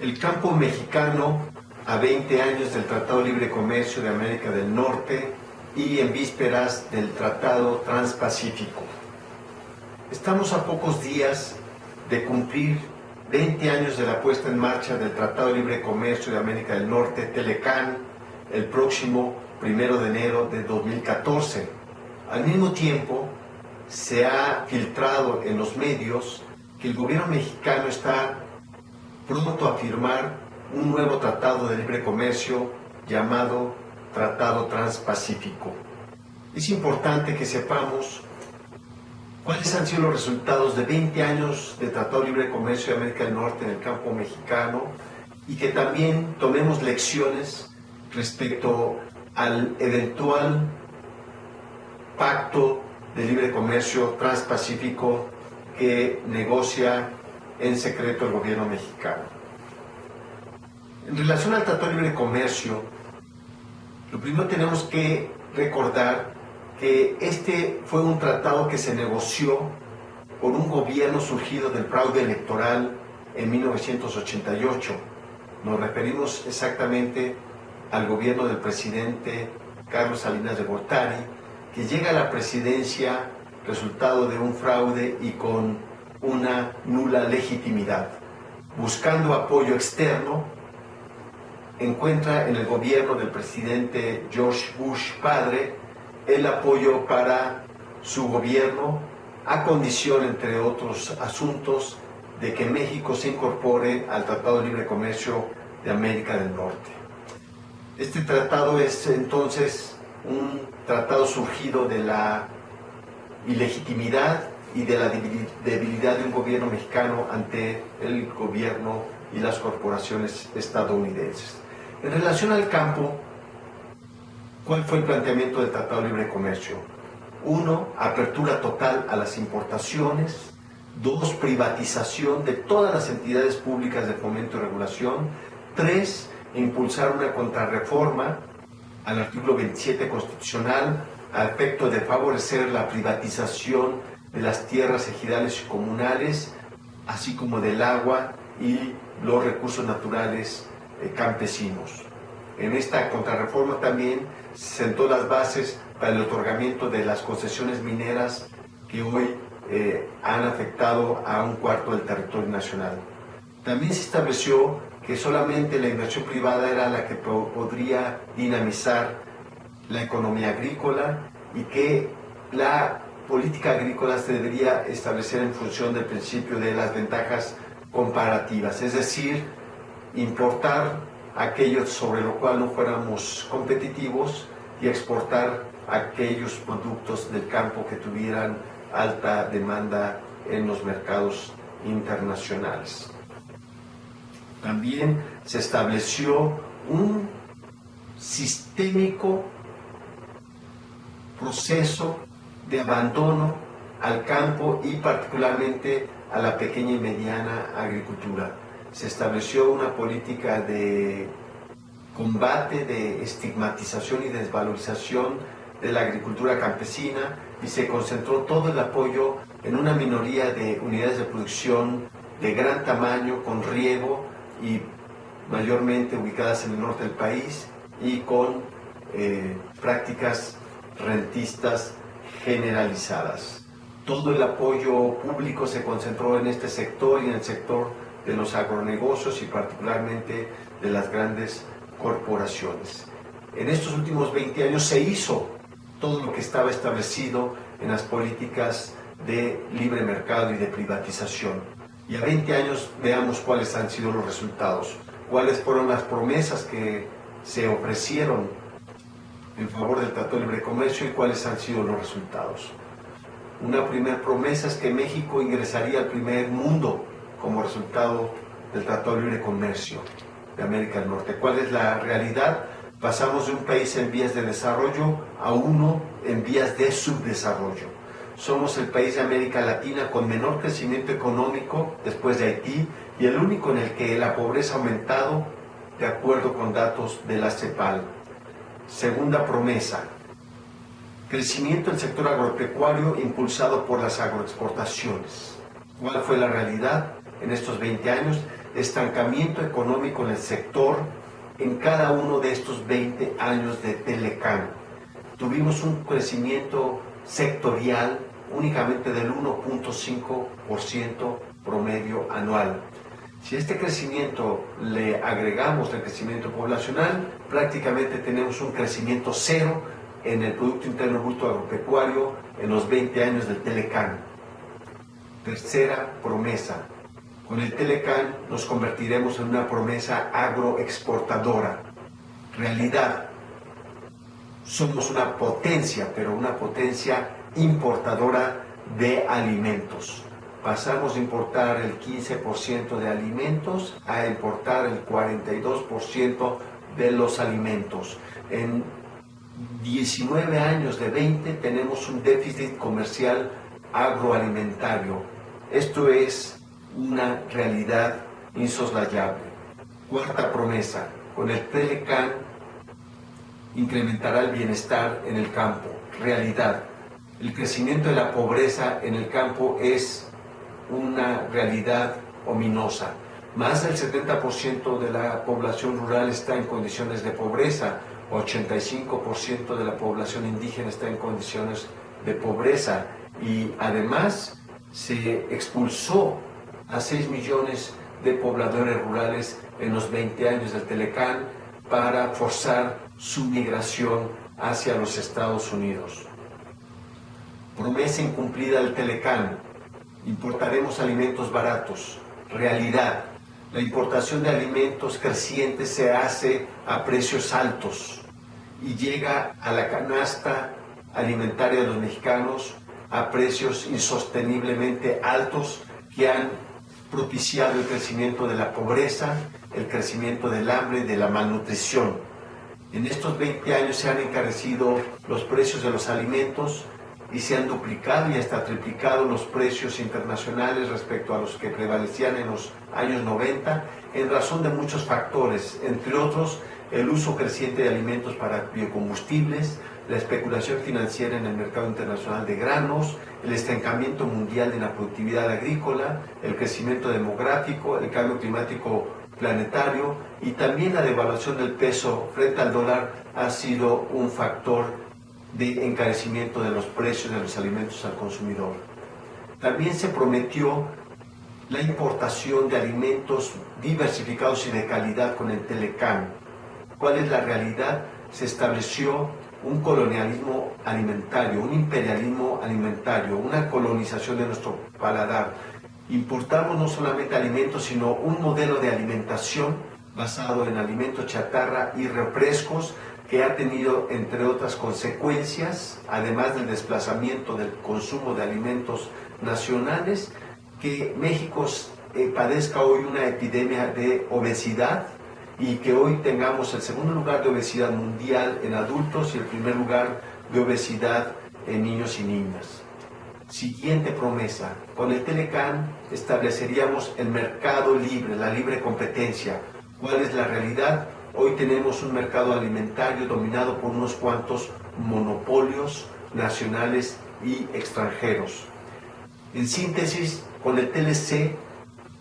El campo mexicano, a 20 años del Tratado de Libre Comercio de América del Norte y en vísperas del Tratado Transpacífico. Estamos a pocos días de cumplir 20 años de la puesta en marcha del Tratado de Libre Comercio de América del Norte, Telecán, el próximo 1 de enero de 2014. Al mismo tiempo, se ha filtrado en los medios que el gobierno mexicano está pronto a firmar un nuevo tratado de libre comercio llamado Tratado Transpacífico. Es importante que sepamos cuáles han sido los resultados de 20 años de Tratado de Libre Comercio de América del Norte en el campo mexicano y que también tomemos lecciones respecto al eventual pacto de libre comercio transpacífico que negocia en secreto el gobierno mexicano. En relación al Tratado de Libre Comercio, lo primero tenemos que recordar que este fue un tratado que se negoció por un gobierno surgido del fraude electoral en 1988. Nos referimos exactamente al gobierno del presidente Carlos Salinas de Gortari, que llega a la presidencia resultado de un fraude y con una nula legitimidad. Buscando apoyo externo, encuentra en el gobierno del presidente George Bush padre el apoyo para su gobierno, a condición, entre otros asuntos, de que México se incorpore al Tratado de Libre Comercio de América del Norte. Este tratado es entonces un tratado surgido de la ilegitimidad y de la debilidad de un gobierno mexicano ante el gobierno y las corporaciones estadounidenses. En relación al campo, ¿cuál fue el planteamiento del Tratado de Libre Comercio? 1. Apertura total a las importaciones. 2. Privatización de todas las entidades públicas de fomento y regulación. 3. Impulsar una contrarreforma al artículo 27 constitucional a efecto de favorecer la privatización de las tierras ejidales y comunales, así como del agua y los recursos naturales campesinos. En esta contrarreforma también se sentó las bases para el otorgamiento de las concesiones mineras que hoy han afectado a 1/4 del territorio nacional. También se estableció que solamente la inversión privada era la que podría dinamizar la economía agrícola y que la política agrícola se debería establecer en función del principio de las ventajas comparativas, es decir, importar aquello sobre lo cual no fuéramos competitivos y exportar aquellos productos del campo que tuvieran alta demanda en los mercados internacionales. También se estableció un sistémico proceso de abandono al campo y particularmente a la pequeña y mediana agricultura. Se estableció una política de combate, de estigmatización y desvalorización de la agricultura campesina y se concentró todo el apoyo en una minoría de unidades de producción de gran tamaño, con riego y mayormente ubicadas en el norte del país y con prácticas rentistas generalizadas. Todo el apoyo público se concentró en este sector y en el sector de los agronegocios y particularmente de las grandes corporaciones. En estos últimos 20 años se hizo todo lo que estaba establecido en las políticas de libre mercado y de privatización. Y a 20 años veamos cuáles han sido los resultados, cuáles fueron las promesas que se ofrecieron en favor del Tratado de Libre Comercio y cuáles han sido los resultados. Una primera promesa es que México ingresaría al primer mundo como resultado del Tratado de Libre Comercio de América del Norte. ¿Cuál es la realidad? Pasamos de un país en vías de desarrollo a uno en vías de subdesarrollo. Somos el país de América Latina con menor crecimiento económico después de Haití y el único en el que la pobreza ha aumentado de acuerdo con datos de la CEPAL. Segunda promesa, crecimiento del sector agropecuario impulsado por las agroexportaciones. ¿Cuál fue la realidad en estos 20 años? estancamiento económico en el sector en cada uno de estos 20 años de Telecán. Tuvimos un crecimiento sectorial únicamente del 1.5% promedio anual. Si a este crecimiento le agregamos el crecimiento poblacional, prácticamente tenemos un crecimiento cero en el Producto Interno Bruto Agropecuario en los 20 años del Telecán. Tercera promesa. Con el Telecán nos convertiremos en una promesa agroexportadora. Realidad. Somos una potencia, pero una potencia importadora de alimentos. Pasamos de importar el 15% de alimentos a importar el 42% de los alimentos. En 19 años de 20 tenemos un déficit comercial agroalimentario. Esto es una realidad insoslayable. Cuarta promesa. Con el Telecán incrementará el bienestar en el campo. Realidad. El crecimiento de la pobreza en el campo es una realidad ominosa. Más del 70% de la población rural está en condiciones de pobreza, 85% de la población indígena está en condiciones de pobreza y además se expulsó a 6 millones de pobladores rurales en los 20 años del Telecán para forzar su migración hacia los Estados Unidos. Promesa incumplida del Telecán. Importaremos alimentos baratos. Realidad. La importación de alimentos crecientes se hace a precios altos y llega a la canasta alimentaria de los mexicanos a precios insosteniblemente altos que han propiciado el crecimiento de la pobreza, el crecimiento del hambre y de la malnutrición. En estos 20 años se han encarecido los precios de los alimentos y se han duplicado y hasta triplicado los precios internacionales respecto a los que prevalecían en los años 90 en razón de muchos factores, entre otros el uso creciente de alimentos para biocombustibles, la especulación financiera en el mercado internacional de granos, el estancamiento mundial de la productividad agrícola, el crecimiento demográfico, el cambio climático planetario y también la devaluación del peso frente al dólar ha sido un factor de encarecimiento de los precios de los alimentos al consumidor. También se prometió la importación de alimentos diversificados y de calidad con el Telecán. ¿Cuál es la realidad? Se estableció un colonialismo alimentario, un imperialismo alimentario, una colonización de nuestro paladar. Importamos no solamente alimentos, sino un modelo de alimentación basado en alimentos chatarra y refrescos que ha tenido, entre otras consecuencias, además del desplazamiento del consumo de alimentos nacionales, que México padezca hoy una epidemia de obesidad y que hoy tengamos el segundo lugar de obesidad mundial en adultos y el primer lugar de obesidad en niños y niñas. Siguiente promesa. Con el Telecán estableceríamos el mercado libre, la libre competencia. ¿Cuál es la realidad? Hoy tenemos un mercado alimentario dominado por unos cuantos monopolios nacionales y extranjeros. En síntesis, con el TLC,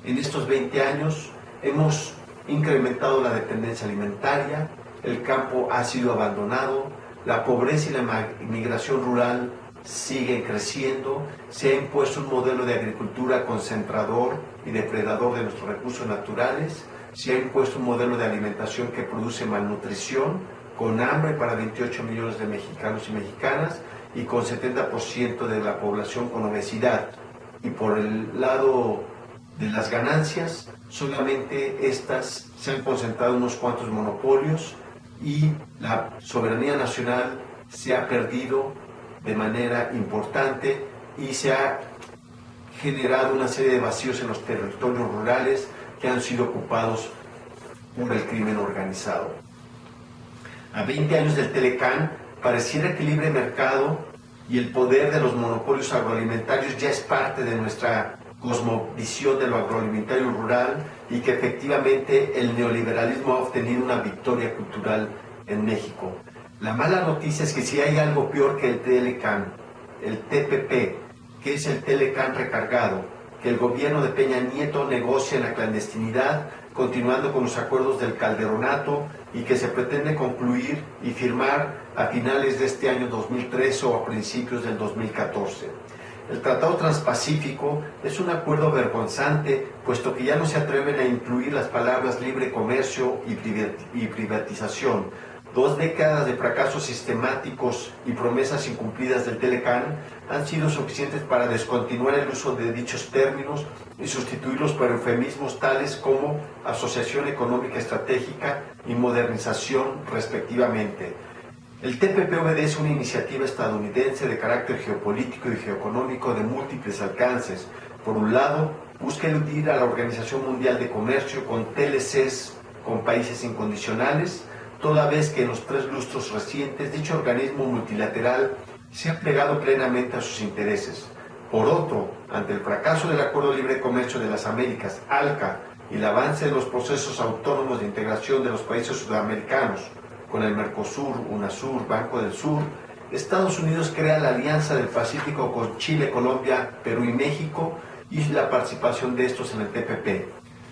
en estos 20 años hemos incrementado la dependencia alimentaria, el campo ha sido abandonado, la pobreza y la migración rural siguen creciendo, se ha impuesto un modelo de agricultura concentrador y depredador de nuestros recursos naturales, se ha impuesto un modelo de alimentación que produce malnutrición, con hambre para 28 millones de mexicanos y mexicanas y con 70% de la población con obesidad. Y por el lado de las ganancias, solamente estas se han concentrado en unos cuantos monopolios y la soberanía nacional se ha perdido de manera importante y se ha generado una serie de vacíos en los territorios rurales que han sido ocupados por el crimen organizado. A 20 años del Telecán, pareciera que el libre mercado y el poder de los monopolios agroalimentarios ya es parte de nuestra cosmovisión de lo agroalimentario rural y que efectivamente el neoliberalismo ha obtenido una victoria cultural en México. La mala noticia es que si hay algo peor que el Telecán, el TPP, que es el Telecán recargado, que el gobierno de Peña Nieto negocia en la clandestinidad, continuando con los acuerdos del Calderonato y que se pretende concluir y firmar a finales de este año 2013 o a principios del 2014. El Tratado Transpacífico es un acuerdo vergonzante, puesto que ya no se atreven a incluir las palabras libre comercio y privatización. 2 décadas de fracasos sistemáticos y promesas incumplidas del Telecán han sido suficientes para descontinuar el uso de dichos términos y sustituirlos por eufemismos tales como Asociación Económica Estratégica y Modernización, respectivamente. El TPP obedece una iniciativa estadounidense de carácter geopolítico y geoeconómico de múltiples alcances. Por un lado, busca eludir a la Organización Mundial de Comercio con TLCs con países incondicionales, toda vez que en los 3 lustros recientes dicho organismo multilateral se ha plegado plenamente a sus intereses. Por otro, ante el fracaso del Acuerdo de Libre Comercio de las Américas, ALCA, y el avance de los procesos autónomos de integración de los países sudamericanos, con el Mercosur, UNASUR, Banco del Sur, Estados Unidos crea la Alianza del Pacífico con Chile, Colombia, Perú y México y la participación de estos en el TPP.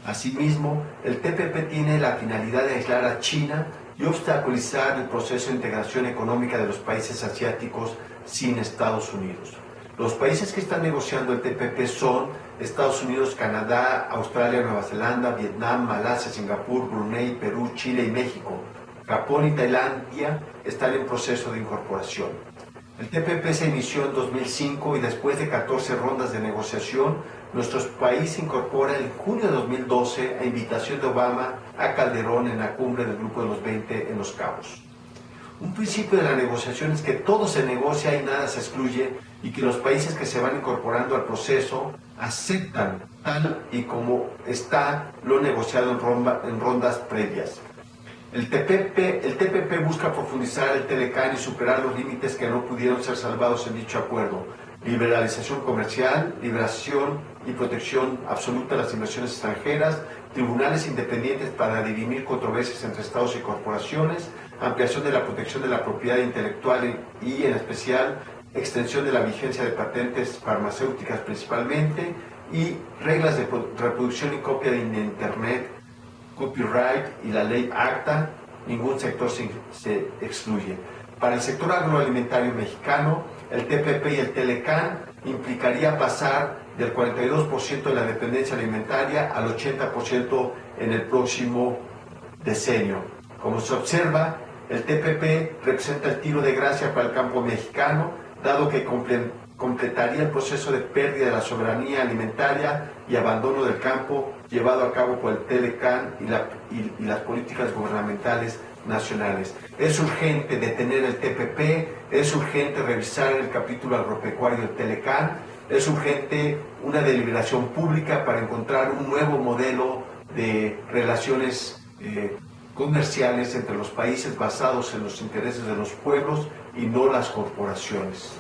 Asimismo, el TPP tiene la finalidad de aislar a China y obstaculizar el proceso de integración económica de los países asiáticos sin Estados Unidos. Los países que están negociando el TPP son Estados Unidos, Canadá, Australia, Nueva Zelanda, Vietnam, Malasia, Singapur, Brunei, Perú, Chile y México. Japón y Tailandia están en proceso de incorporación. El TPP se inició en 2005 y después de 14 rondas de negociación, nuestro país se incorpora en junio de 2012 a invitación de Obama a Calderón en la cumbre del Grupo de los 20 en Los Cabos. Un principio de la negociación es que todo se negocia y nada se excluye y que los países que se van incorporando al proceso aceptan tal y como está lo negociado en rondas previas. El TPP busca profundizar el Telecán y superar los límites que no pudieron ser salvados en dicho acuerdo. Liberalización comercial, liberación y protección absoluta de las inversiones extranjeras, tribunales independientes para dirimir controversias entre estados y corporaciones, ampliación de la protección de la propiedad intelectual y en especial, extensión de la vigencia de patentes farmacéuticas principalmente y reglas de reproducción y copia en Internet, copyright y la ley ACTA, ningún sector se excluye. Para el sector agroalimentario mexicano, el TPP y el Telecán implicaría pasar del 42% de la dependencia alimentaria al 80% en el próximo decenio. Como se observa, el TPP representa el tiro de gracia para el campo mexicano, dado que completaría el proceso de pérdida de la soberanía alimentaria y abandono del campo llevado a cabo por el Telecán y las políticas gubernamentales nacionales. Es urgente detener el TPP, es urgente revisar el capítulo agropecuario del Telecán, es urgente una deliberación pública para encontrar un nuevo modelo de relaciones comerciales entre los países basados en los intereses de los pueblos y no las corporaciones.